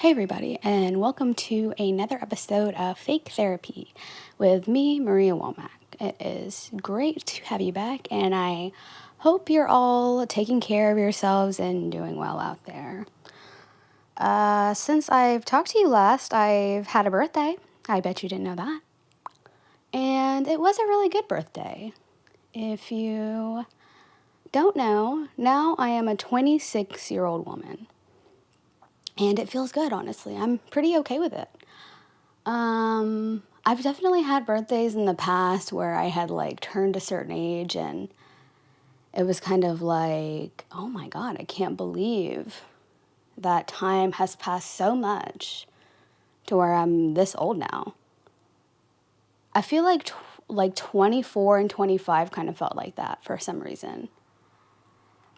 Hey, everybody, and welcome to another episode of Fake Therapy with me, Maria Womack. It is great to have you back, and I hope you're all taking care of yourselves and doing well out there. Since I've talked to you last, I've had a birthday. I bet you didn't know that. And it was a really good birthday. If you don't know, now I am a 26-year-old woman. And it feels good, honestly. I'm pretty okay with it. I've definitely had birthdays in the past where I had turned a certain age and it was kind of like, oh my God, I can't believe that time has passed so much to where I'm this old now. I feel like 24 and 25 kind of felt like that for some reason.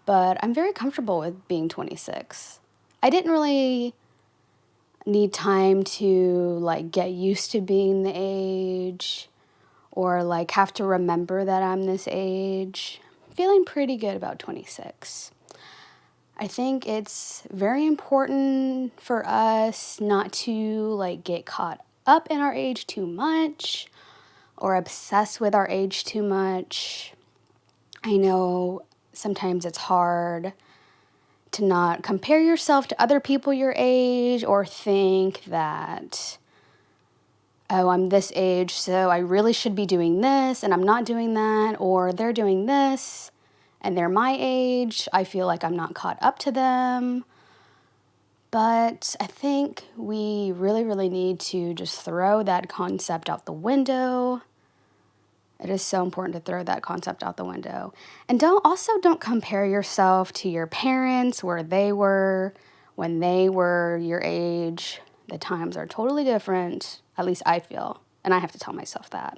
But I'm very comfortable with being 26. I didn't really need time to get used to being the age or have to remember that I'm this age. Feeling pretty good about 26. I think it's very important for us not to get caught up in our age too much or obsess with our age too much. I know sometimes it's hard to not compare yourself to other people your age or think that, oh, I'm this age, so I really should be doing this and I'm not doing that, or they're doing this and they're my age. I feel like I'm not caught up to them. But I think we really, really need to just throw that concept out the window. It is so important to throw that concept out the window. And don't compare yourself to your parents, where they were when they were your age. The times are totally different, at least I feel. And I have to tell myself that.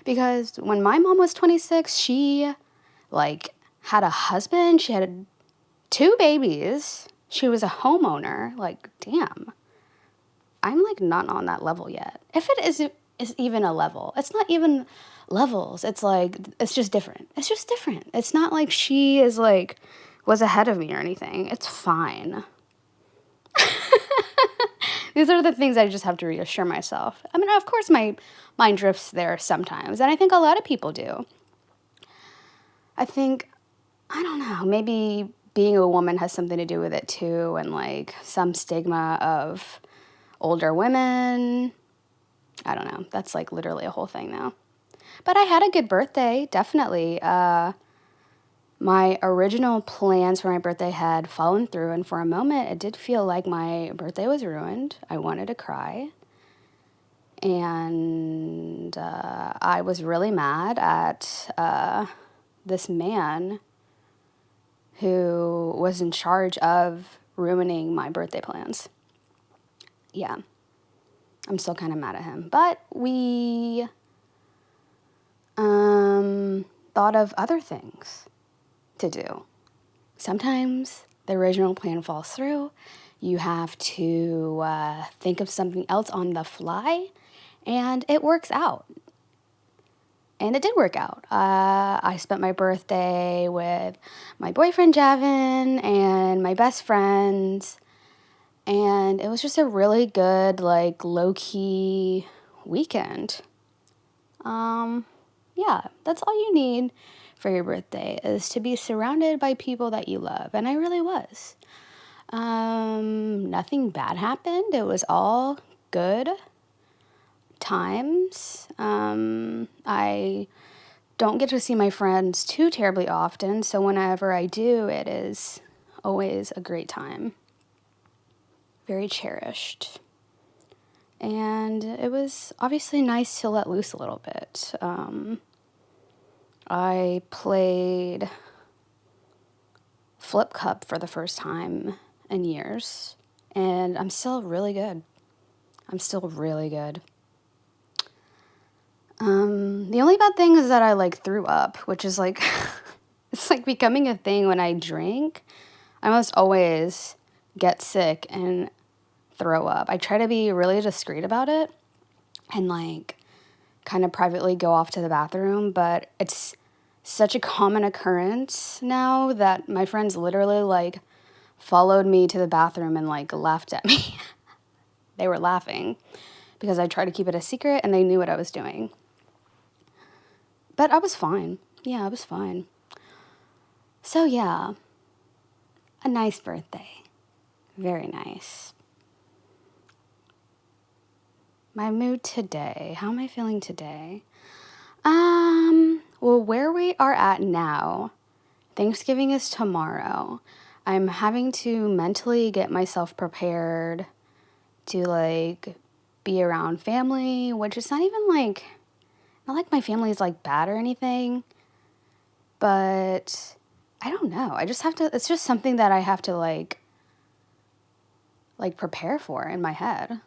Because when my mom was 26, she had a husband, she had 2 babies. She was a homeowner. Damn. I'm not on that level yet. If it is even a level. It's not even levels. It's it's just different. It's just different. It's not like she is was ahead of me or anything. It's fine. These are the things I just have to reassure myself. I mean, of course my mind drifts there sometimes, and I think a lot of people do. I think, I don't know, maybe being a woman has something to do with it too, and some stigma of older women. I don't know. That's literally a whole thing now. But I had a good birthday, definitely. My original plans for my birthday had fallen through, and for a moment, it did feel like my birthday was ruined. I wanted to cry. And I was really mad at this man who was in charge of ruining my birthday plans. Yeah. I'm still kind of mad at him. But we thought of other things to do. Sometimes the original plan falls through. You have to think of something else on the fly, and it works out. And it did work out. I spent my birthday with my boyfriend, Javin, and my best friends. And it was just a really good, low-key weekend. Yeah, that's all you need for your birthday, is to be surrounded by people that you love. And I really was. Nothing bad happened. It was all good times. I don't get to see my friends too terribly often, so whenever I do, it is always a great time. Very cherished. And it was obviously nice to let loose a little bit. I played Flip Cup for the first time in years, and I'm still really good. I'm still really good. The only bad thing is that I threw up, which is it's becoming a thing when I drink. I almost always get sick and throw up. I try to be really discreet about it and kind of privately go off to the bathroom, but it's such a common occurrence now that my friends literally followed me to the bathroom and laughed at me. they were laughing because I tried to keep it a secret and they knew what I was doing. But I was fine. Yeah, I was fine. So yeah, a nice birthday. Very nice. My mood today. How am I feeling today? Well, where we are at now, Thanksgiving is tomorrow. I'm having to mentally get myself prepared to like be around family, which is not even like, not like my family is like bad or anything, but I don't know. I just have to, it's just something that I have to like prepare for in my head.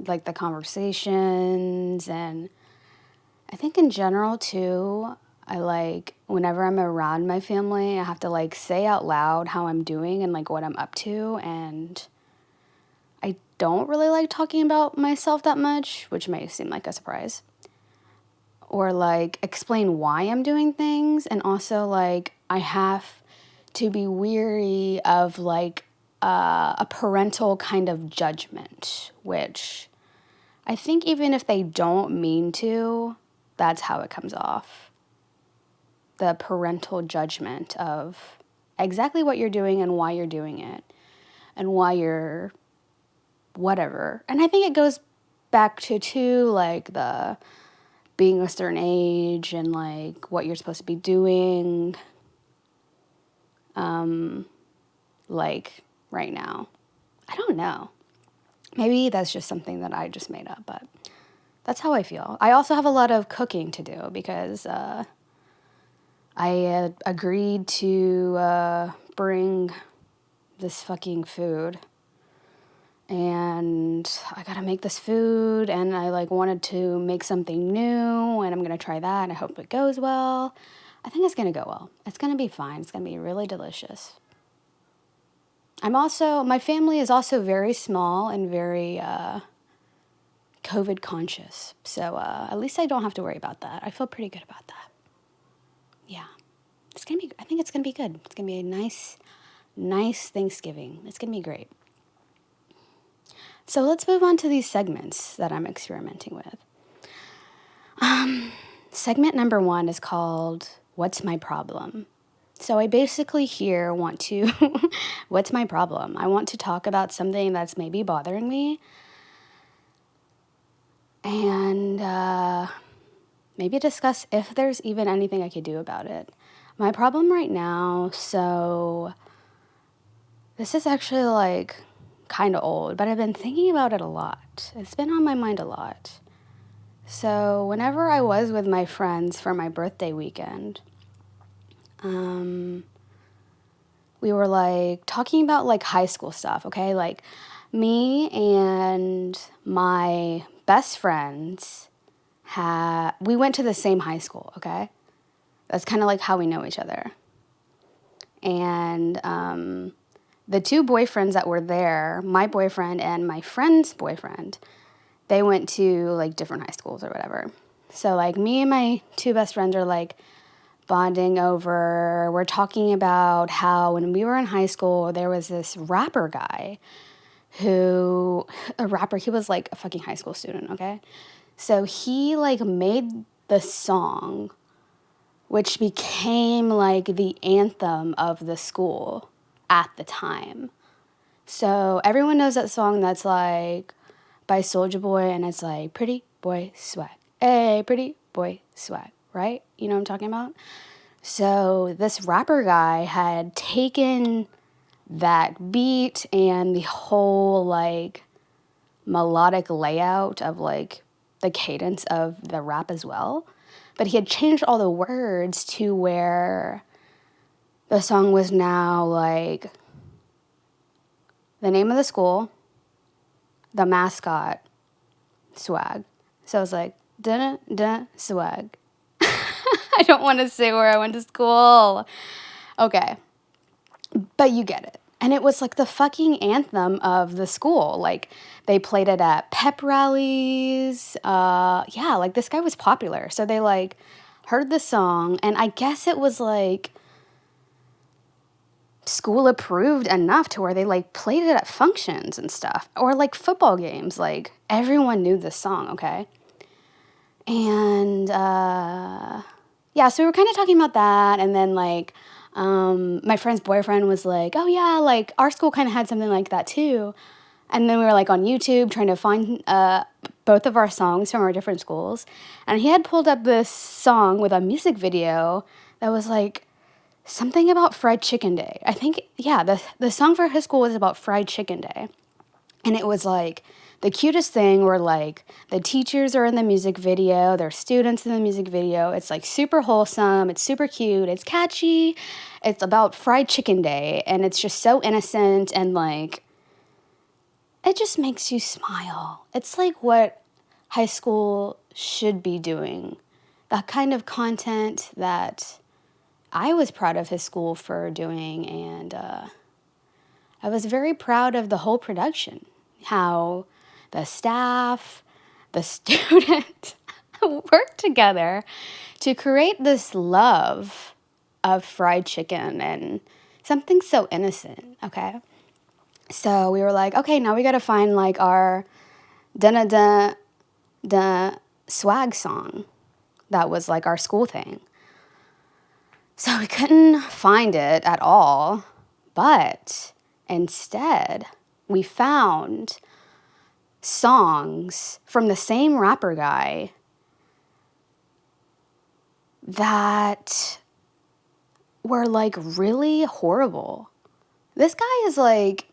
Like the conversations, and I think in general too, I like whenever I'm around my family, I have to like say out loud how I'm doing and like what I'm up to, and I don't really like talking about myself that much, which may seem like a surprise. Or like explain why I'm doing things, and also like I have to be weary of like a parental kind of judgment, which I think even if they don't mean to, that's how it comes off. The parental judgment of exactly what you're doing and why you're doing it and why you're whatever. And I think it goes back to too like the being a certain age and like what you're supposed to be doing like right now. I don't know. Maybe that's just something that I just made up, but that's how I feel. I also have a lot of cooking to do because I agreed to bring this fucking food, and I gotta make this food, and I like wanted to make something new, and I'm gonna try that, and I hope it goes well. I think it's gonna go well. It's gonna be fine. It's gonna be really delicious. My family is also very small and very COVID conscious. So at least I don't have to worry about that. I feel pretty good about that. Yeah. I think it's gonna be good. It's gonna be a nice Thanksgiving. It's gonna be great. So let's move on to these segments that I'm experimenting with. Segment number 1 is called What's My Problem? So I basically here want to, what's my problem? I want to talk about something that's maybe bothering me, and maybe discuss if there's even anything I could do about it. My problem right now, so this is actually like kind of old, but I've been thinking about it a lot. It's been on my mind a lot. So whenever I was with my friends for my birthday weekend, we were like talking about like high school stuff, okay? Like me and my best friends we went to the same high school, okay? That's kind of like how we know each other. And the two boyfriends that were there, my boyfriend and my friend's boyfriend, they went to like different high schools or whatever. So like me and my two best friends are like bonding over, we're talking about how when we were in high school, there was this rapper guy he was like a fucking high school student, okay? So he like made the song, which became like the anthem of the school at the time. So everyone knows that song that's like by Soulja Boy, and it's like pretty boy swag. Hey, pretty boy swag, right? You know what I'm talking about? So this rapper guy had taken that beat and the whole like melodic layout of like the cadence of the rap as well. But he had changed all the words to where the song was now like the name of the school, the mascot, swag. So it was like, dun swag. I don't want to say where I went to school. Okay. But you get it. And it was like the fucking anthem of the school. Like they played it at pep rallies. Yeah, like this guy was popular. So they like heard the song, and I guess it was like school approved enough to where they like played it at functions and stuff, or like football games. Like everyone knew this song, okay? And yeah, so we were kind of talking about that, and then like my friend's boyfriend was like, "Oh yeah, like our school kind of had something like that too." And then we were like on YouTube trying to find both of our songs from our different schools, and he had pulled up this song with a music video that was like something about Fried Chicken Day. I think, yeah, the song for his school was about Fried Chicken Day. And it was like the cutest thing where like the teachers are in the music video, there's students in the music video. It's like super wholesome, it's super cute, it's catchy. It's about Fried Chicken Day, and it's just so innocent, and like it just makes you smile. It's like what high school should be doing. That kind of content that I was proud of his school for doing, and I was very proud of the whole production. How the staff, the students worked together to create this love of fried chicken and something so innocent, okay? So we were like, okay, now we gotta find like our da swag song that was like our school thing. So we couldn't find it at all, but instead we found songs from the same rapper guy that were like really horrible. This guy is like,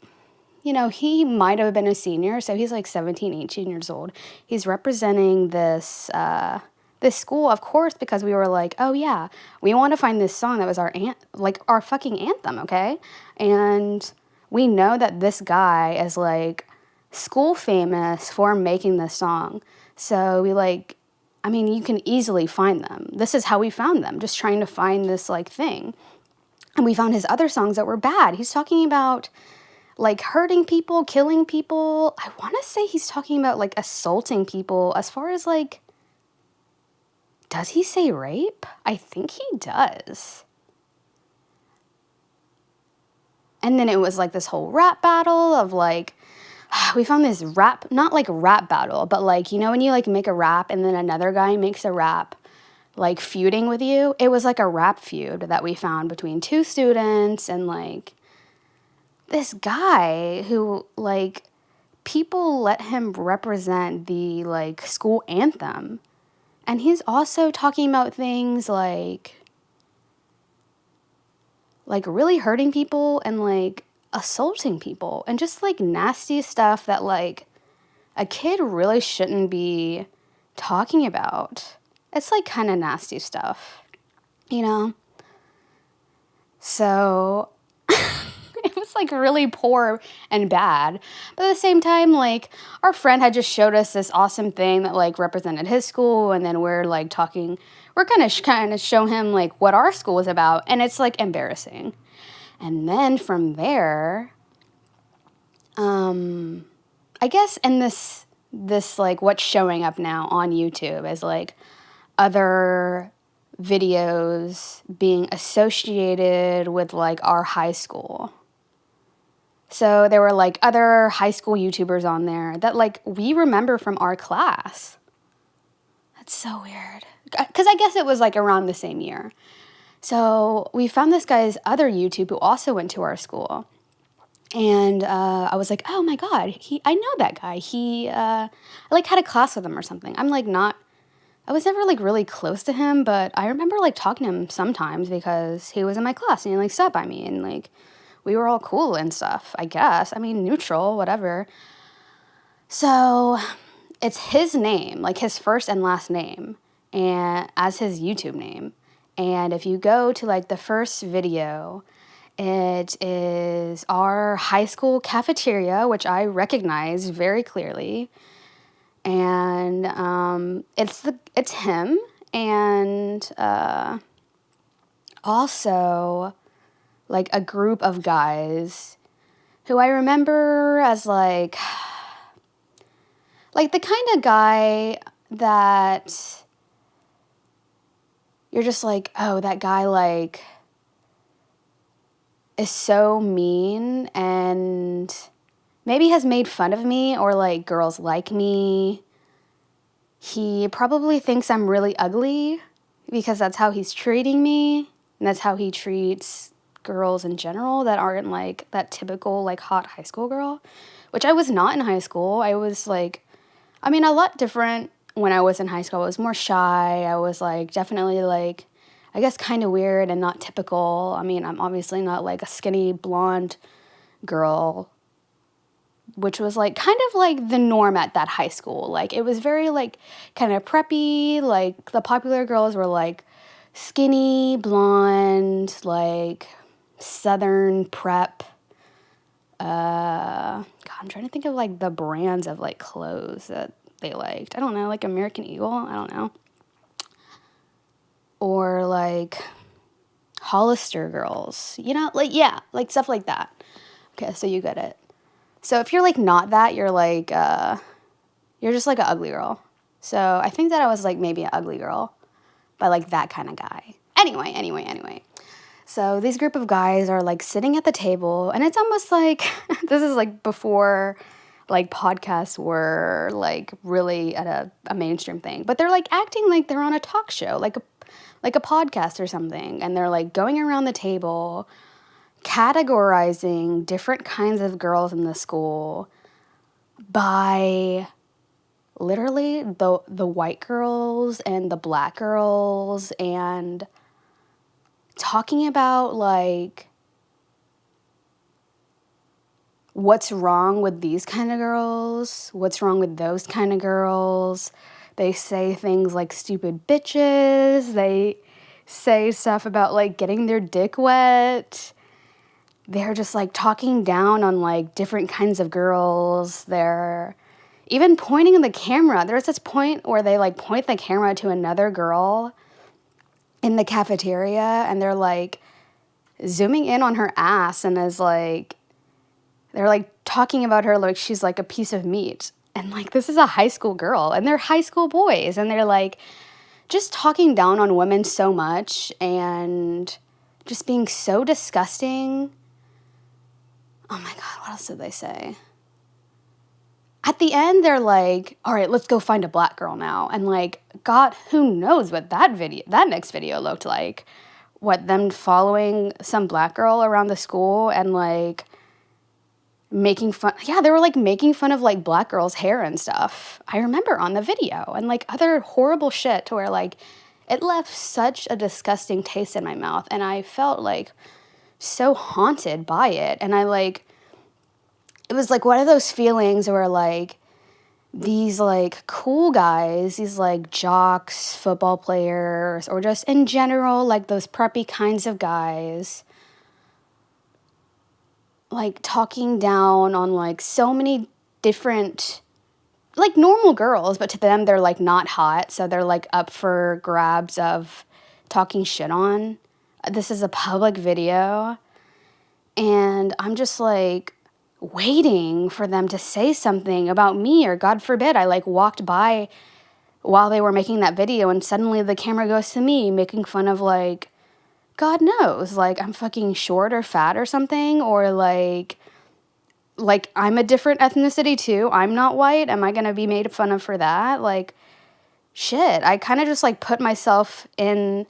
he might have been a senior, so he's like 17, 18 years old. He's representing this school, of course, because we were like, oh yeah, we want to find this song that was our fucking anthem, okay? And we know that this guy is like school famous for making this song. So we you can easily find them. This is how we found them, just trying to find this like thing. And we found his other songs that were bad. He's talking about like hurting people, killing people. I want to say he's talking about like assaulting people. As far as like, does he say rape? I think he does. And then it was like this whole rap battle of like, we found this rap, not like rap battle, but like, when you like make a rap and then another guy makes a rap, like feuding with you. It was like a rap feud that we found between two students, and like this guy who like people let him represent the like school anthem. And he's also talking about things like really hurting people and like assaulting people and just like nasty stuff that like a kid really shouldn't be talking about. It's like kind of nasty stuff, So it was like really poor and bad. But at the same time, like our friend had just showed us this awesome thing that like represented his school, and then we're like talking, we're kind of show him like what our school is about, and it's like embarrassing. And then from there, I guess in this like what's showing up now on YouTube is like other videos being associated with like our high school. So there were like other high school YouTubers on there that like we remember from our class. That's so weird. Because I guess it was like around the same year. So we found this guy's other YouTube who also went to our school. And I was like, oh my God, I know that guy. I like had a class with him or something. I was never like really close to him, but I remember like talking to him sometimes because he was in my class and he like sat by me and like we were all cool and stuff, I guess. I mean, neutral, whatever. So it's his name, like his first and last name, and as his YouTube name. And if you go to like the first video, it is our high school cafeteria, which I recognize very clearly. And it's him, and also like a group of guys who I remember as like the kind of guy that you're just like, oh, that guy like is so mean and maybe has made fun of me or like girls like me. He probably thinks I'm really ugly because that's how he's treating me, and that's how he treats girls in general that aren't like that typical like hot high school girl, which I was not in high school. I was like, I mean, a lot different when I was in high school. I was more shy. I was like definitely like, I guess kind of weird and not typical. I mean, I'm obviously not like a skinny blonde girl, which was like kind of like the norm at that high school. Like it was very like kind of preppy. Like the popular girls were like skinny, blonde, like Southern prep. God, I'm trying to think of like the brands of like clothes that they liked. I don't know, like American Eagle. I don't know. Or like Hollister girls, you know, like, yeah, like stuff like that. Okay, so you get it. So if you're like not that, you're like, you're just like an ugly girl. So I think that I was like maybe an ugly girl, but like that kind of guy. Anyway. So these group of guys are like sitting at the table, and it's almost like this is like before like podcasts were like really at a mainstream thing, but they're like acting like they're on a talk show, like a podcast or something, and they're like going around the table categorizing different kinds of girls in the school by literally the white girls and the black girls, and talking about like what's wrong with these kind of girls, what's wrong with those kind of girls. They say things like stupid bitches. They say stuff about like getting their dick wet. They're just like talking down on like different kinds of girls. They're even pointing the camera. There's this point where they like point the camera to another girl in the cafeteria, and they're like zooming in on her ass, and is like, they're like talking about her like she's like a piece of meat. And like, this is a high school girl, and they're high school boys, and they're like just talking down on women so much and just being so disgusting. Oh my God, what else did they say? At the end, they're like, all right, let's go find a black girl now. And like, God, who knows what that next video looked like. What, them following some black girl around the school and like making fun. Yeah, they were like making fun of like black girls' hair and stuff. I remember on the video, and like other horrible shit to where like it left such a disgusting taste in my mouth. And I felt like so haunted by it. And I like, it was like one of those feelings where like these like cool guys, these like jocks, football players, or just in general, like those preppy kinds of guys, like talking down on like so many different, like normal girls, but to them they're like not hot, so they're like up for grabs of talking shit on. This is a public video, and I'm just like waiting for them to say something about me, or God forbid I like walked by while they were making that video and suddenly the camera goes to me making fun of like, God knows, like I'm fucking short or fat or something, or like I'm a different ethnicity too. I'm not white. Am I going to be made fun of for that? Like shit. I kind of just like put myself in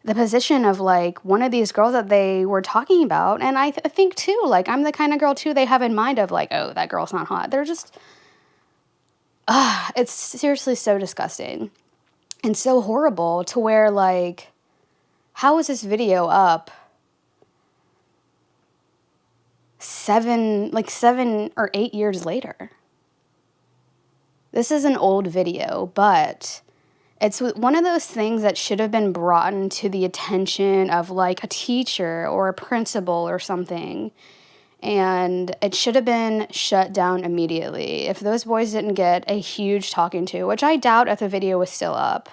the position of like one of these girls that they were talking about. And I think too, like I'm the kind of girl too they have in mind of like, oh, that girl's not hot. They're just, it's seriously so disgusting and so horrible to where like, how is this video up 7 or 8 years later? This is an old video, but it's one of those things that should have been brought into the attention of like a teacher or a principal or something. And it should have been shut down immediately. If those boys didn't get a huge talking to, which I doubt if the video was still up.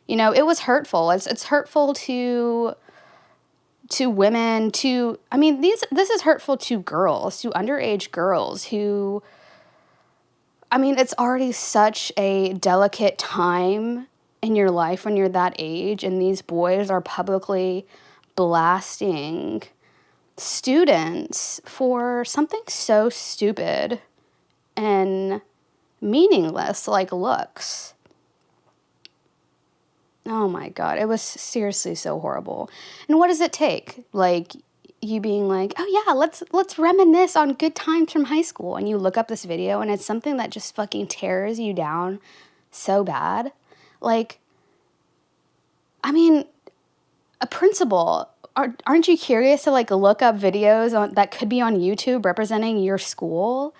You know, it was hurtful. It's hurtful to women, to, I mean, this is hurtful to girls, to underage girls who, I mean, it's already such a delicate time in your life when you're that age, and these boys are publicly blasting students for something so stupid and meaningless like looks. Oh my God, it was seriously so horrible. And what does it take? Like you being like, oh yeah, let's reminisce on good times from high school, and you look up this video and it's something that just fucking tears you down so bad. Like, I mean, a principal, aren't you curious to like look up videos that could be on YouTube representing your school?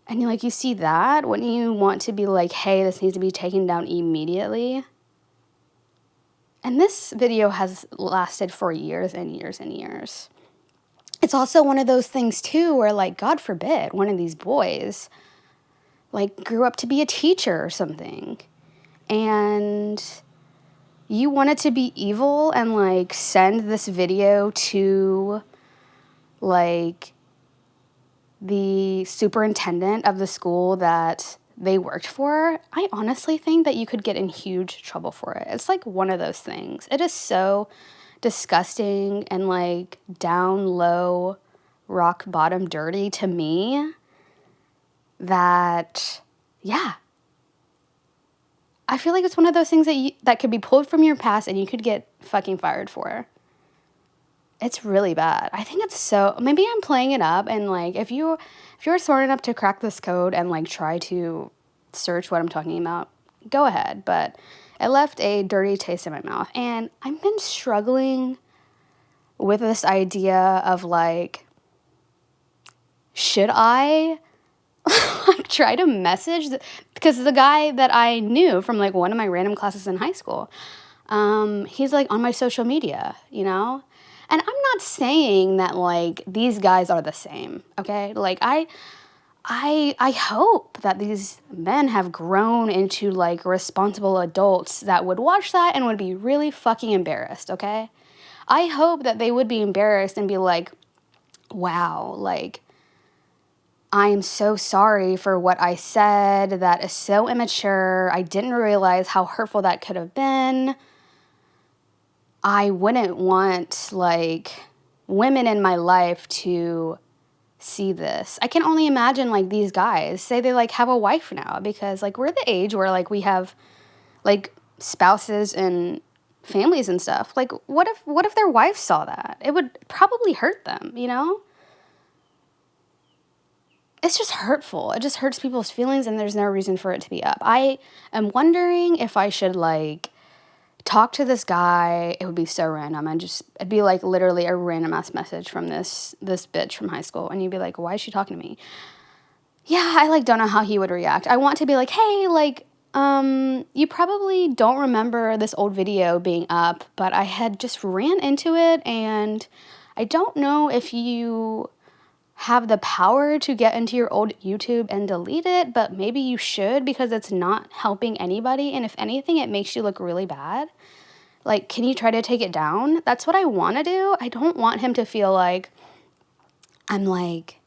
And you see that, wouldn't you want to be like, hey, this needs to be taken down immediately? And this video has lasted for years and years and years. It's also one of those things too where, like, God forbid, one of these boys like grew up to be a teacher or something, and you wanted to be evil and like send this video to like the superintendent of the school that they worked for. I honestly think that you could get in huge trouble for it. It's like one of those things. It is so disgusting and like down low, rock bottom dirty to me that, yeah, I feel like it's one of those things that could be pulled from your past and you could get fucking fired for. It's really bad. I think it's so, maybe I'm playing it up, and like if you're smart enough to crack this code and like try to search what I'm talking about, go ahead. But it left a dirty taste in my mouth, and I've been struggling with this idea of like, should I like try to message because the guy that I knew from like one of my random classes in high school, he's like on my social media, and I'm not saying that like these guys are the same, okay? Like I hope that these men have grown into like responsible adults that would watch that and would be really fucking embarrassed, okay? I hope that they would be embarrassed and be like, wow, like, I'm so sorry for what I said. That is so immature. I didn't realize how hurtful that could have been. I wouldn't want like women in my life to see this. I can only imagine like these guys say they like have a wife now, because like we're the age where like we have like spouses and families and stuff. Like what if their wife saw that? It would probably hurt them, It's just hurtful. It just hurts people's feelings, and there's no reason for it to be up. I am wondering if I should like talk to this guy. It would be so random. It'd be like literally a random ass message from this bitch from high school, and you'd be like, why is she talking to me? Yeah, I like don't know how he would react. I want to be like, hey, like, you probably don't remember this old video being up, but I had just ran into it, and I don't know if you have the power to get into your old YouTube and delete it, but maybe you should, because it's not helping anybody, and if anything, it makes you look really bad. Like, can you try to take it down? That's what I want to do. I don't want him to feel like I'm like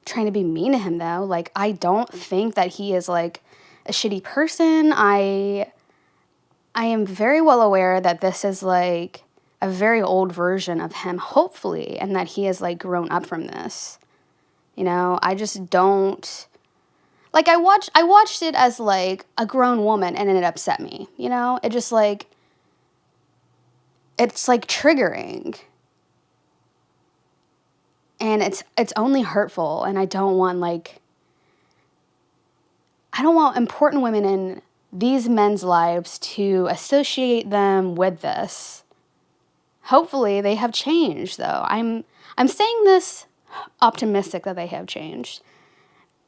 trying to be mean to him, though. Like, I don't think that he is like a shitty person. I am very well aware that this is like a very old version of him, hopefully, and that he has like grown up from this. I just don't like, I watched it as like a grown woman, and it upset me. It just like, it's like triggering, and it's only hurtful, and I don't want important women in these men's lives to associate them with this. Hopefully they have changed, though. I'm saying this optimistic that they have changed,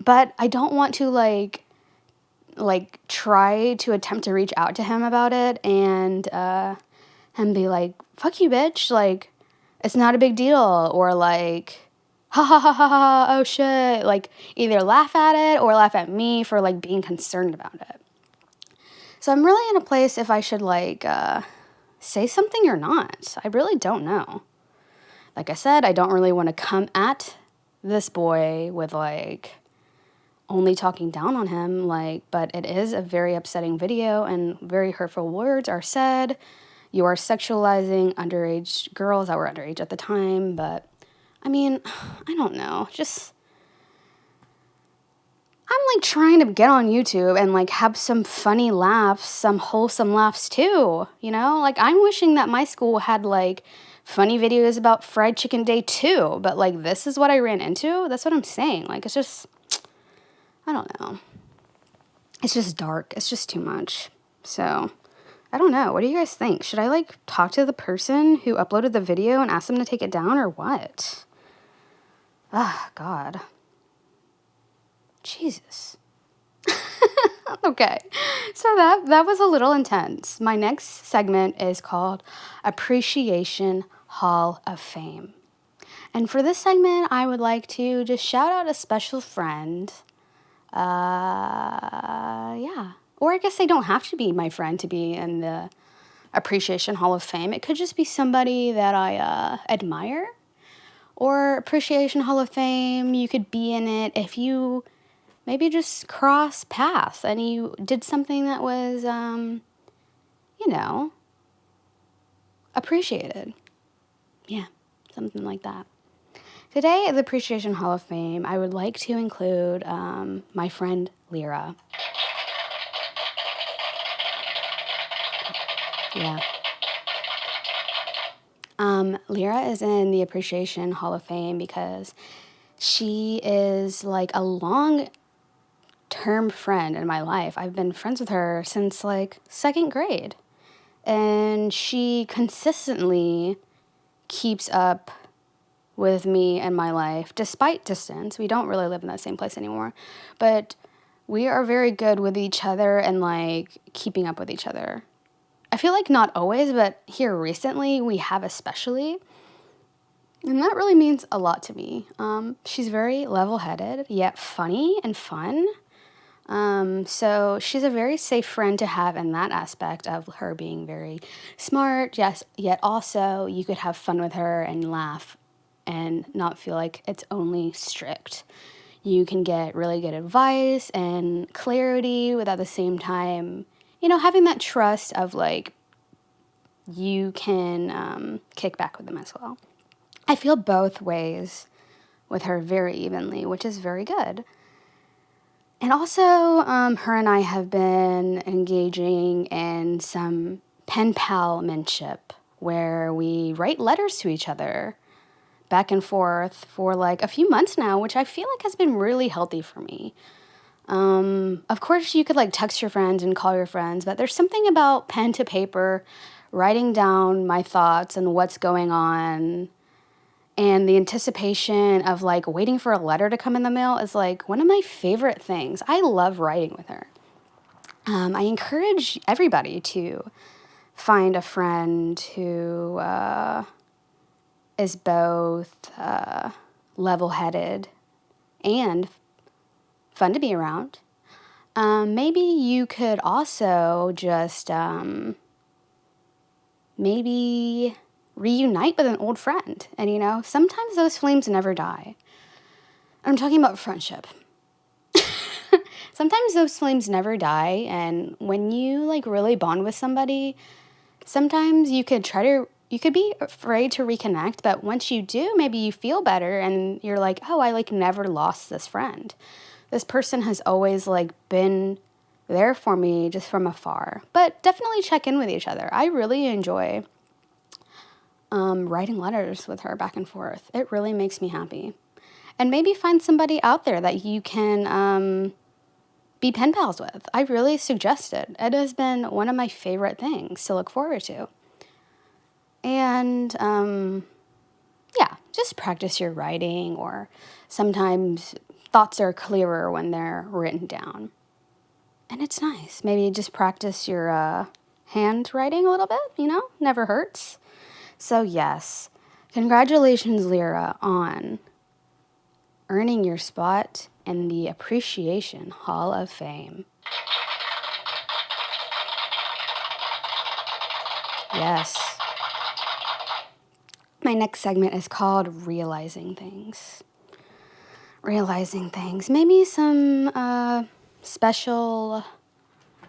but I don't want to like try to attempt to reach out to him about it and him be like, fuck you, bitch, like, it's not a big deal, or like, ha ha ha ha ha, oh shit, like either laugh at it or laugh at me for like being concerned about it. So I'm really in a place if I should like say something or not. I really don't know. Like I said, I don't really want to come at this boy with like only talking down on him, like, but it is a very upsetting video and very hurtful words are said. you are sexualizing underage girls that were underage at the time. But I mean, I don't know. Just, I'm like trying to get on YouTube and like have some funny laughs, some wholesome laughs too, you know? Like I'm wishing that my school had like funny videos about fried chicken day too, but like this is what I ran into. That's what I'm saying. Like it's just, I don't know. It's just dark. It's just too much. So, I don't know. What do you guys think? Should I like talk to the person who uploaded the video and ask them to take it down or what? Ah, God. Jesus. Okay. So that was a little intense. My next segment is called Appreciation Hall of Fame. And for this segment, I would like to just shout out a special friend. Yeah. Or I guess they don't have to be my friend to be in the Appreciation Hall of Fame. It could just be somebody that I admire. Or Appreciation Hall of Fame, you could be in it if you maybe just cross paths and you did something that was, you know, appreciated. Yeah, something like that. Today at the Appreciation Hall of Fame, I would like to include my friend Lyra. Yeah. Lyra is in the Appreciation Hall of Fame because she is like a long-term friend in my life. I've been friends with her since like second grade. And she consistently keeps up with me and my life despite distance. We don't really live in that same place anymore. But we are very good with each other and like keeping up with each other. I feel like not always, but here recently we have especially. And that really means a lot to me. She's very level-headed, yet funny and fun. So she's a very safe friend to have in that aspect of her being very smart, yes, yet also you could have fun with her and laugh and not feel like it's only strict. You can get really good advice and clarity without the same time, you know, having that trust of like you can kick back with them as well. I feel both ways with her very evenly, which is very good. And also, her and I have been engaging in some pen palmanship where we write letters to each other back and forth for like a few months now, which I feel like has been really healthy for me. Of course, you could like text your friends and call your friends, but there's something about pen to paper, writing down my thoughts and what's going on. And the anticipation of like waiting for a letter to come in the mail is like one of my favorite things. I love writing with her. I encourage everybody to find a friend who is both level-headed and fun to be around. Maybe you could also just maybe reunite with an old friend. And, you know, sometimes those flames never die. I'm talking about friendship. Sometimes those flames never die. And when you, like, really bond with somebody, sometimes you could be afraid to reconnect. But once you do, maybe you feel better and you're like, oh, I, like, never lost this friend. This person has always, like, been there for me just from afar. But definitely check in with each other. I really enjoy writing letters with her back and forth. It really makes me happy. And maybe find somebody out there that you can be pen pals with. I really suggest it. It has been one of my favorite things to look forward to. And yeah, just practice your writing, or sometimes thoughts are clearer when they're written down. And it's nice. Maybe just practice your handwriting a little bit, you know, never hurts. So yes, congratulations, Lyra, on earning your spot in the Appreciation Hall of Fame. Yes. My next segment is called Realizing Things. Realizing things. Maybe some special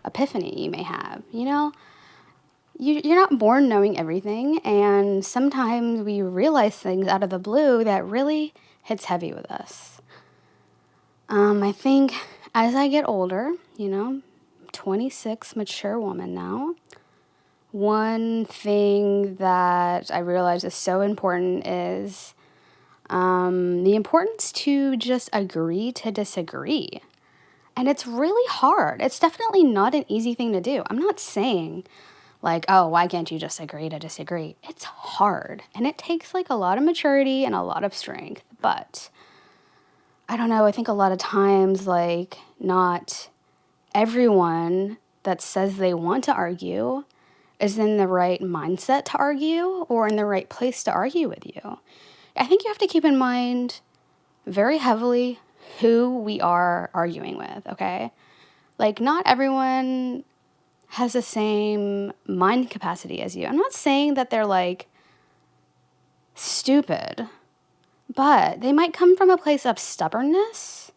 epiphany you may have, you know? you're not born knowing everything, and sometimes we realize things out of the blue that really hits heavy with us. I think as I get older, 26, mature woman now, one thing that I realize is so important is the importance to just agree to disagree. And it's really hard. It's definitely not an easy thing to do. I'm not saying like, oh, why can't you just agree to disagree? It's hard. And it takes like a lot of maturity and a lot of strength. But I don't know. I think a lot of times, like, not everyone that says they want to argue is in the right mindset to argue or in the right place to argue with you. I think you have to keep in mind very heavily who we are arguing with, okay? Like, not everyone has the same mind capacity as you. I'm not saying that they're like stupid, but they might come from a place of stubbornness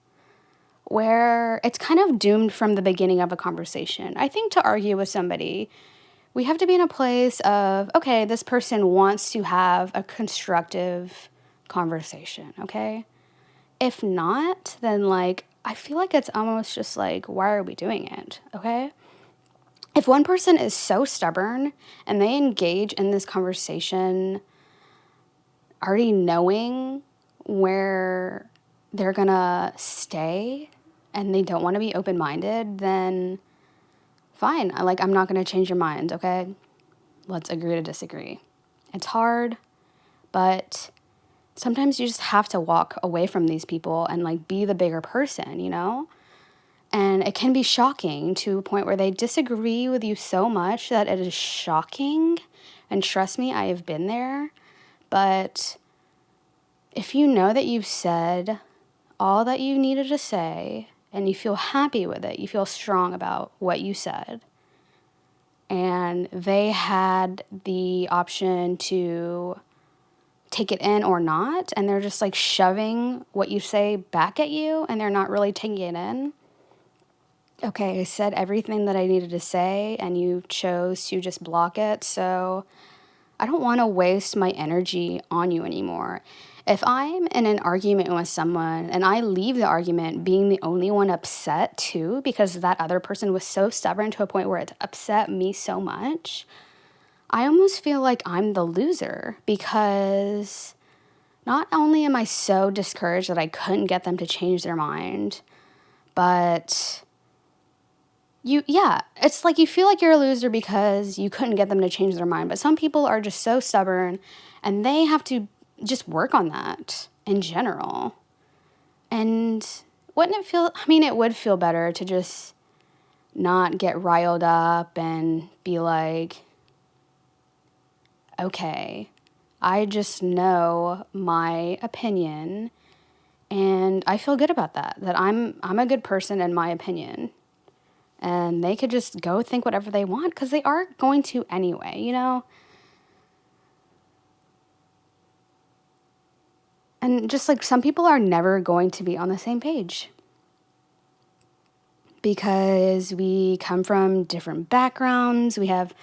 where it's kind of doomed from the beginning of a conversation. I think to argue with somebody, we have to be in a place of, okay, this person wants to have a constructive conversation, okay? If not, then like, I feel like it's almost just like, why are we doing it, okay? If one person is so stubborn and they engage in this conversation already knowing where they're gonna stay and they don't want to be open-minded, then fine. I'm not gonna change your mind, okay? Let's agree to disagree. It's hard, but sometimes you just have to walk away from these people and like be the bigger person, you know? And it can be shocking to a point where they disagree with you so much that it is shocking. And trust me, I have been there. But if you know that you've said all that you needed to say and you feel happy with it, you feel strong about what you said, and they had the option to take it in or not, and they're just like shoving what you say back at you and they're not really taking it in. Okay, I said everything that I needed to say and you chose to just block it, so I don't want to waste my energy on you anymore. If I'm in an argument with someone and I leave the argument being the only one upset too, because that other person was so stubborn to a point where it upset me so much, I almost feel like I'm the loser because not only am I so discouraged that I couldn't get them to change their mind, but it's like you feel like you're a loser because you couldn't get them to change their mind. But some people are just so stubborn and they have to just work on that in general. And wouldn't it feel, I mean, it would feel better to just not get riled up and be like, okay, I just know my opinion and I feel good about that I'm a good person in my opinion. And they could just go think whatever they want because they are going to anyway, you know? And just like some people are never going to be on the same page because we come from different backgrounds. We have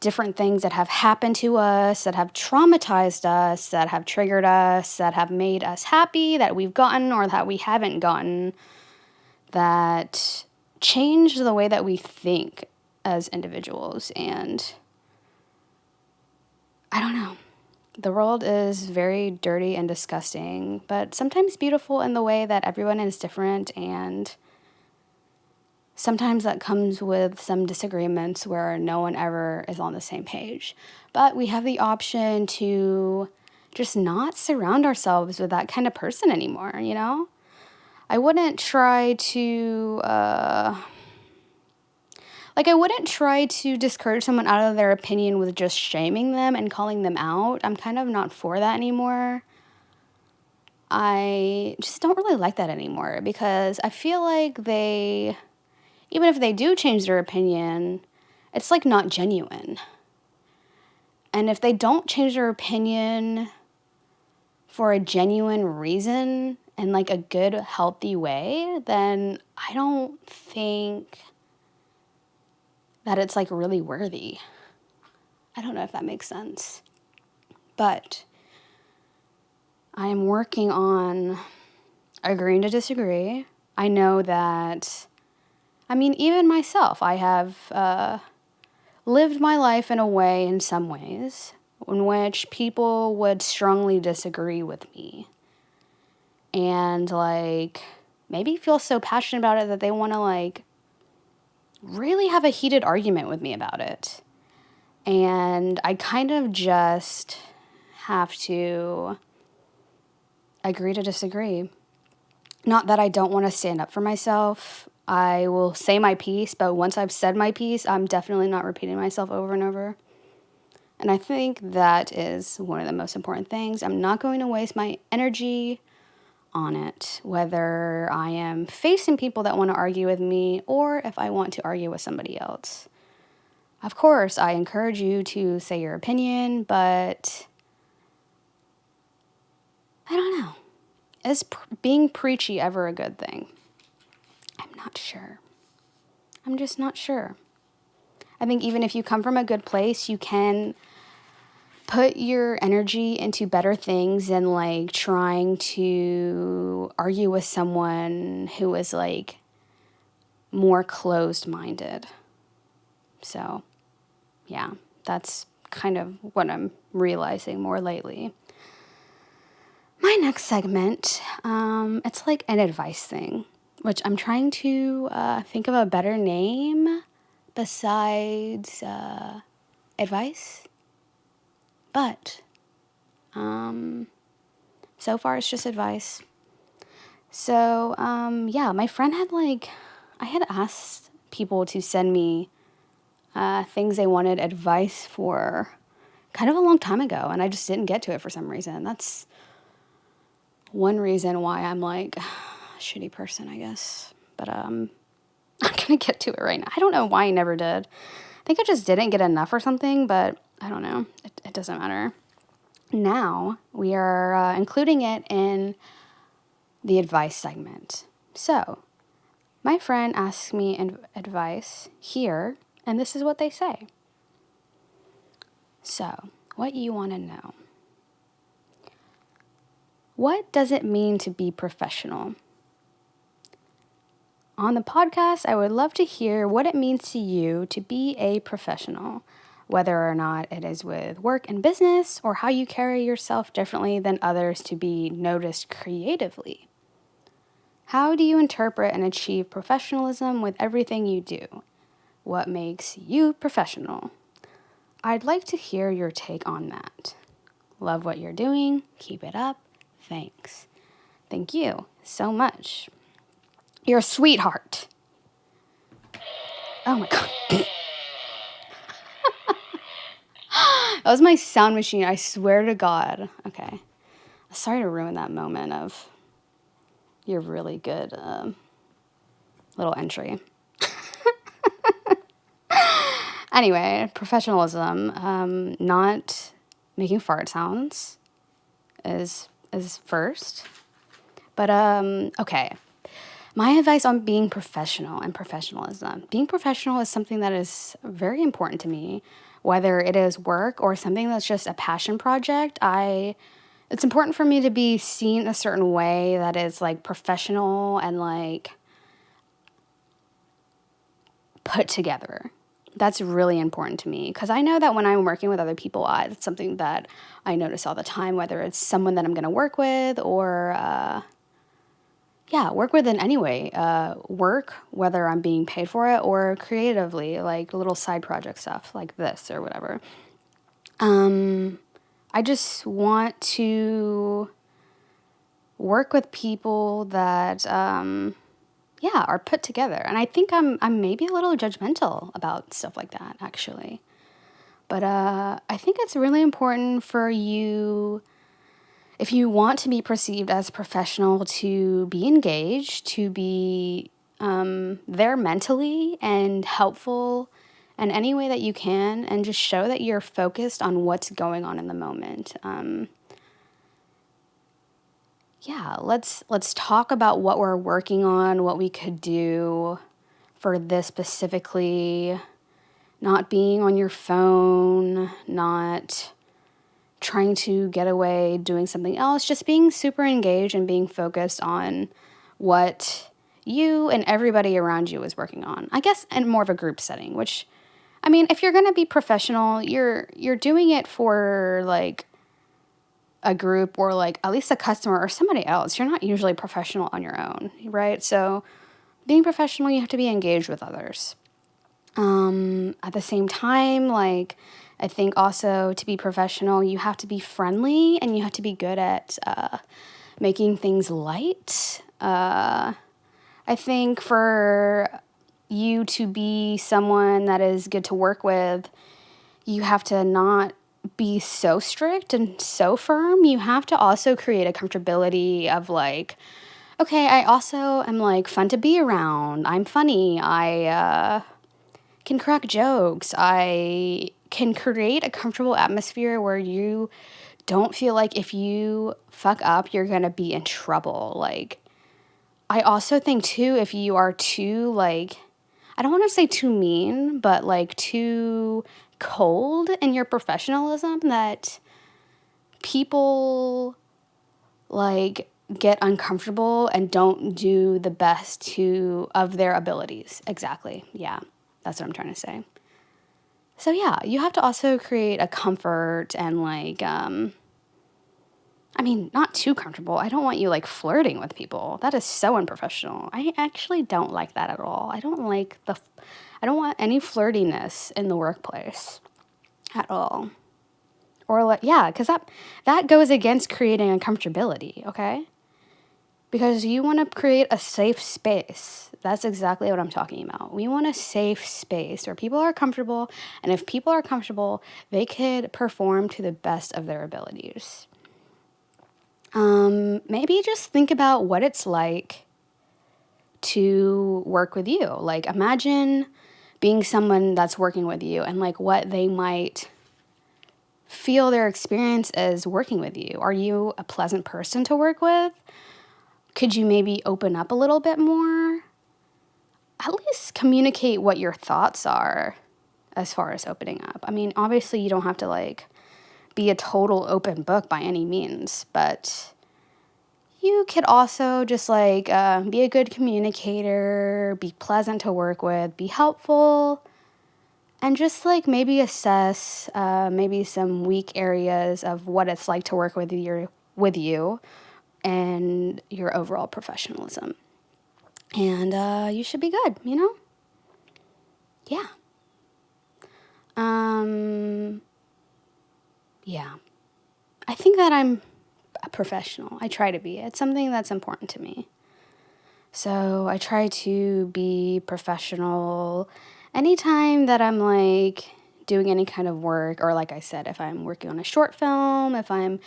different things that have happened to us, that have traumatized us, that have triggered us, that have made us happy, that we've gotten or that we haven't gotten, that change the way that we think as individuals. And I don't know. The world is very dirty and disgusting, but sometimes beautiful in the way that everyone is different, and sometimes that comes with some disagreements where no one ever is on the same page. But we have the option to just not surround ourselves with that kind of person anymore, you know? I wouldn't try to, I wouldn't try to discourage someone out of their opinion with just shaming them and calling them out. I'm kind of not for that anymore. I just don't really like that anymore because I feel like even if they do change their opinion, it's like not genuine. And if they don't change their opinion for a genuine reason and like a good, healthy way, then I don't think that it's like really worthy. I don't know if that makes sense. But I am working on agreeing to disagree. I know that, even myself, I have lived my life in a way, in some ways, in which people would strongly disagree with me. And, maybe feel so passionate about it that they want to, really have a heated argument with me about it. And I kind of just have to agree to disagree. Not that I don't want to stand up for myself. I will say my piece, but once I've said my piece, I'm definitely not repeating myself over and over. And I think that is one of the most important things. I'm not going to waste my energy on it, whether I am facing people that want to argue with me or if I want to argue with somebody else. Of course, I encourage you to say your opinion, but I don't know. Is being preachy ever a good thing? I'm not sure. I'm just not sure. I think even if you come from a good place, you can put your energy into better things than trying to argue with someone who is more closed-minded. So, yeah, that's kind of what I'm realizing more lately. My next segment, it's like an advice thing, which I'm trying to think of a better name besides advice. But so far it's just advice. So, yeah, my friend had I had asked people to send me things they wanted advice for kind of a long time ago, and I just didn't get to it for some reason. That's one reason why I'm a shitty person, I guess. But I'm gonna get to it right now. I don't know why I never did. I think I just didn't get enough or something, but I don't know. It doesn't matter. Now we are including it in the advice segment. So, my friend asks me advice here, and this is what they say. So, what you want to know. What does it mean to be professional? On the podcast, I would love to hear what it means to you to be a professional, whether or not it is with work and business or how you carry yourself differently than others to be noticed creatively. How do you interpret and achieve professionalism with everything you do? What makes you professional? I'd like to hear your take on that. Love what you're doing. Keep it up. Thanks. Thank you so much. You're a sweetheart. Oh my God. That was my sound machine. I swear to God. Okay. Sorry to ruin that moment of your really good little entry. Anyway, professionalism. Not making fart sounds is first. But okay. My advice on being professional and professionalism. Being professional is something that is very important to me, whether it is work or something that's just a passion project. It's important for me to be seen a certain way that is professional and put together. That's really important to me because I know that when I'm working with other people, it's something that I notice all the time, whether it's someone that I'm going to work with or work with in any way. Work, whether I'm being paid for it or creatively, little side project stuff like this or whatever. I just want to work with people that, are put together. And I think I'm maybe a little judgmental about stuff like that, actually. But I think it's really important for you, if you want to be perceived as professional, to be engaged, to be there mentally and helpful in any way that you can, and just show that you're focused on what's going on in the moment. Let's talk about what we're working on, what we could do for this specifically. Not being on your phone, not trying to get away doing something else, just being super engaged and being focused on what you and everybody around you is working on. I guess in more of a group setting, which, I mean, if you're going to be professional, you're doing it for like a group or like at least a customer or somebody else. You're not usually professional on your own, right? So being professional, you have to be engaged with others. At the same time, like, I think also to be professional, you have to be friendly and you have to be good at making things light. I think for you to be someone that is good to work with, you have to not be so strict and so firm. You have to also create a comfortability of like, okay, I also am like fun to be around. I'm funny. I can crack jokes. I can create a comfortable atmosphere where you don't feel like if you fuck up, you're going to be in trouble. Like, I also think too, if you are too like, I don't want to say too mean, but like too cold in your professionalism, that people like get uncomfortable and don't do the best of their abilities. Exactly. Yeah. That's what I'm trying to say. So yeah, you have to also create a comfort and like, I mean, not too comfortable. I don't want you like flirting with people. That is so unprofessional. I actually don't like that at all. I don't want any flirtiness in the workplace at all. Or like, yeah, because that goes against creating a comfortability, okay? Because you want to create a safe space. That's exactly what I'm talking about. We want a safe space where people are comfortable, and if people are comfortable, they could perform to the best of their abilities. Maybe just think about what it's like to work with you. Like, imagine being someone that's working with you and like what they might feel their experience is working with you. Are you a pleasant person to work with? Could you maybe open up a little bit more? At least communicate what your thoughts are as far as opening up. I mean, obviously you don't have to like be a total open book by any means, but you could also just like be a good communicator, be pleasant to work with, be helpful, and just like maybe assess maybe some weak areas of what it's like to work with you and your overall professionalism. And you should be good, you know? Yeah. Yeah. I think that I'm a professional. I try to be. It's something that's important to me. So I try to be professional anytime that I'm like doing any kind of work, or like I said, if I'm working on a short film, if I'm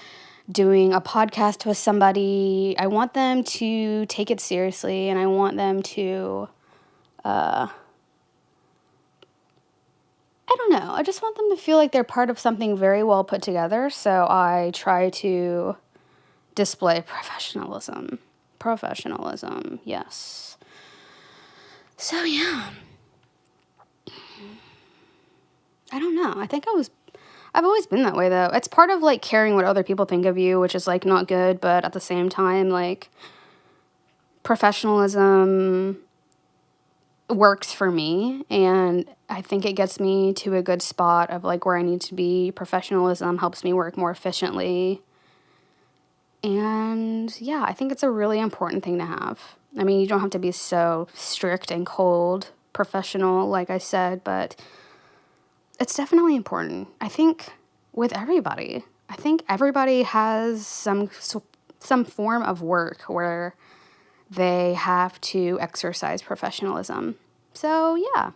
doing a podcast with somebody, I want them to take it seriously, and I want them to, I don't know, I just want them to feel like they're part of something very well put together. So I try to display professionalism. Professionalism, yes. So yeah. I don't know. I've always been that way though. It's part of like caring what other people think of you, which is like not good, but at the same time, like professionalism works for me, and I think it gets me to a good spot of like where I need to be. Professionalism helps me work more efficiently. And yeah, I think it's a really important thing to have. I mean, you don't have to be so strict and cold professional, like I said, but it's definitely important. I think with everybody. I think everybody has some form of work where they have to exercise professionalism. So yeah,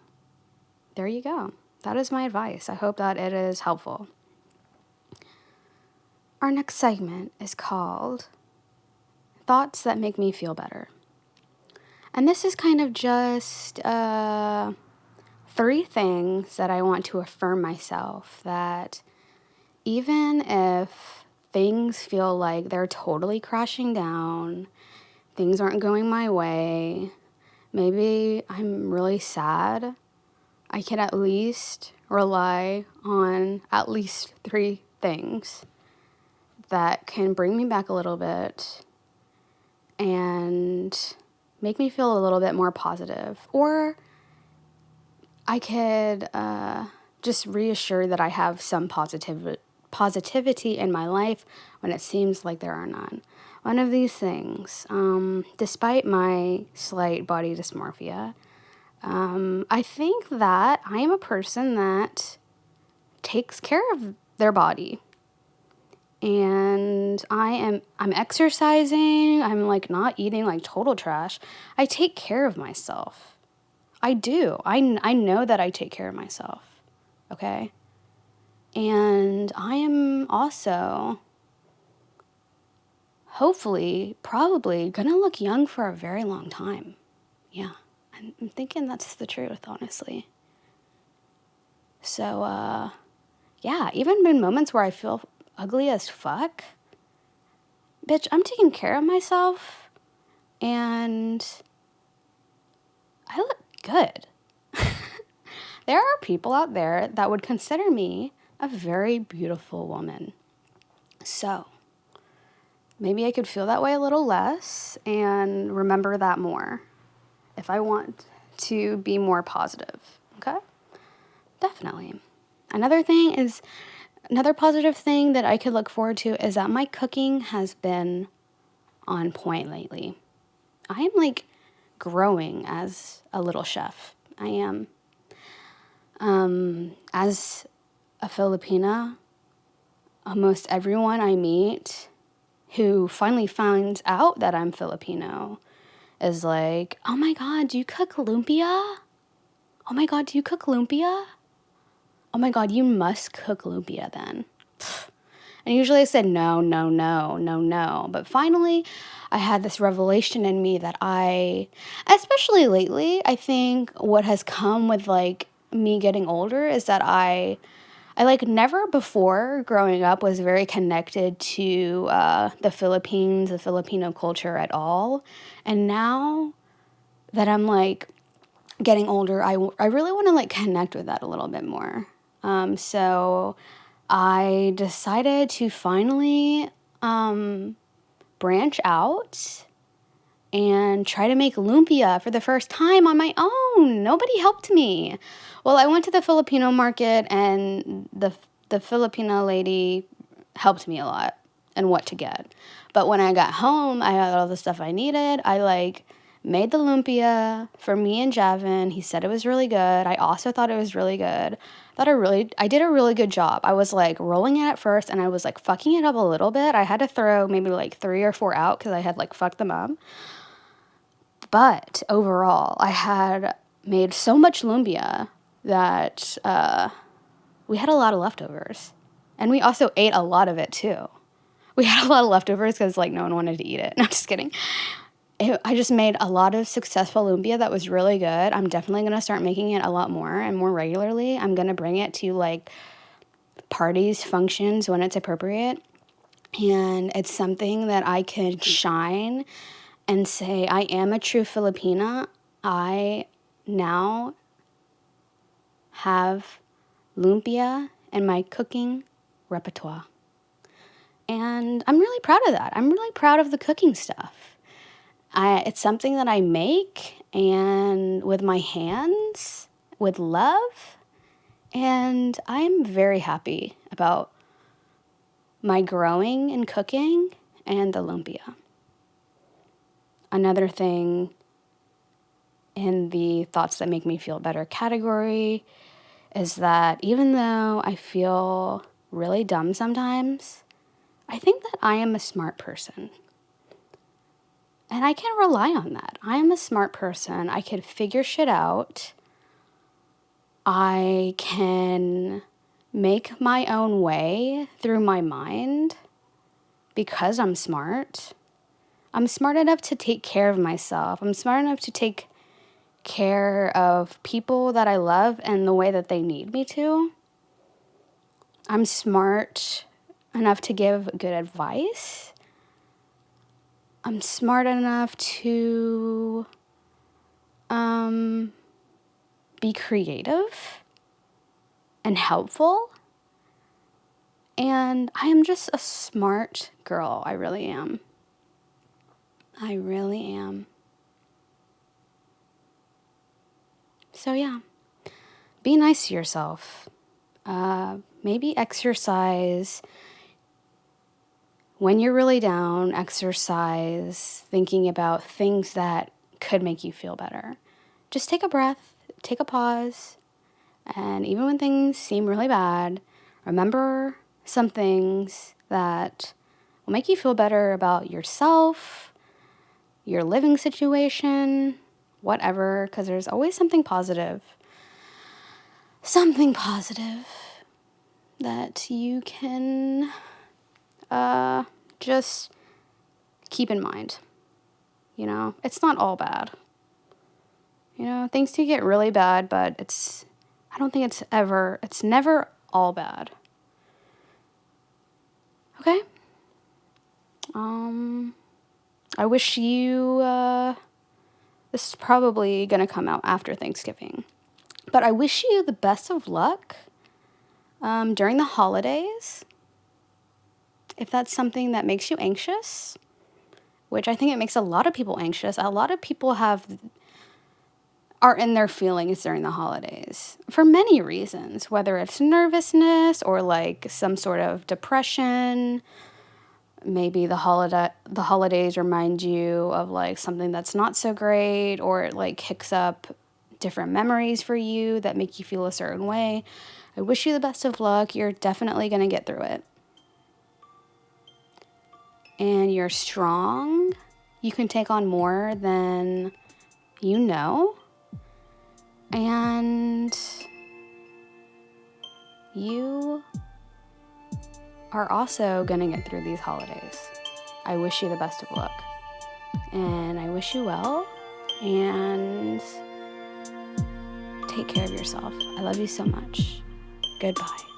there you go. That is my advice. I hope that it is helpful. Our next segment is called Thoughts That Make Me Feel Better. And this is kind of just 3 things that I want to affirm myself, that even if things feel like they're totally crashing down, things aren't going my way, maybe I'm really sad, I can at least rely on at least 3 things that can bring me back a little bit and make me feel a little bit more positive. Or I could just reassure that I have some positivity in my life when it seems like there are none. One of these things, despite my slight body dysmorphia, I think that I am a person that takes care of their body. And I'm exercising, I'm like not eating like total trash. I take care of myself. I do. I know that I take care of myself. Okay? And I am also hopefully probably gonna look young for a very long time. Yeah. I'm thinking that's the truth, honestly. So yeah, even in moments where I feel ugly as fuck, bitch, I'm taking care of myself and I look good. There are people out there that would consider me a very beautiful woman. So maybe I could feel that way a little less and remember that more if I want to be more positive. Okay? Definitely. Another positive thing that I could look forward to is that my cooking has been on point lately. I am like growing as a little chef. I am. As a Filipina, almost everyone I meet who finally finds out that I'm Filipino is like, oh my God, do you cook lumpia? Oh my God, do you cook lumpia? Oh my God, you must cook lumpia then. And usually I said no, no, no, no, no. But finally, I had this revelation in me that especially lately, I think what has come with like me getting older is that I like never before growing up was very connected to the Philippines, the Filipino culture at all. And now that I'm like getting older, I really want to like connect with that a little bit more. So I decided to finally branch out and try to make lumpia for the first time on my own. Nobody helped me. Well, I went to the Filipino market and the Filipino lady helped me a lot and what to get. But when I got home, I had all the stuff I needed. I like made the lumpia for me and Javin. He said it was really good. I also thought it was really good. I did a really good job. I was like rolling it at first and I was like fucking it up a little bit. I had to throw maybe like 3 or 4 out because I had like fucked them up. But overall, I had made so much lumpia that we had a lot of leftovers. And we also ate a lot of it too. We had a lot of leftovers because like no one wanted to eat it. No, I'm just kidding. I just made a lot of successful lumpia that was really good. I'm definitely going to start making it a lot more and more regularly. I'm going to bring it to like parties, functions when it's appropriate. And it's something that I could shine and say, I am a true Filipina. I now have lumpia in my cooking repertoire. And I'm really proud of that. I'm really proud of the cooking stuff. It's something that I make and with my hands, with love. And I'm very happy about my growing and cooking and the lumpia. Another thing in the thoughts that make me feel better category is that even though I feel really dumb sometimes, I think that I am a smart person. And I can rely on that. I am a smart person. I can figure shit out. I can make my own way through my mind because I'm smart. I'm smart enough to take care of myself. I'm smart enough to take care of people that I love and the way that they need me to. I'm smart enough to give good advice. I'm smart enough to be creative and helpful. And I am just a smart girl. I really am. I really am. So yeah, be nice to yourself. Maybe exercise when you're really down. Exercise thinking about things that could make you feel better. Just take a breath, take a pause, and even when things seem really bad, remember some things that will make you feel better about yourself, your living situation, whatever, because there's always something positive that you can just keep in mind. You know, it's not all bad. You know, things do get really bad, but I don't think it's never all bad. Okay? I wish you, this is probably going to come out after Thanksgiving, but I wish you the best of luck during the holidays. If that's something that makes you anxious, which I think it makes a lot of people anxious. A lot of people are in their feelings during the holidays for many reasons, whether it's nervousness or like some sort of depression. Maybe the holidays remind you of like something that's not so great, or it like kicks up different memories for you that make you feel a certain way. I wish you the best of luck. You're definitely going to get through it. And you're strong. You can take on more than you know. And you are also going to get through these holidays. I wish you the best of luck. And I wish you well. And take care of yourself. I love you so much. Goodbye.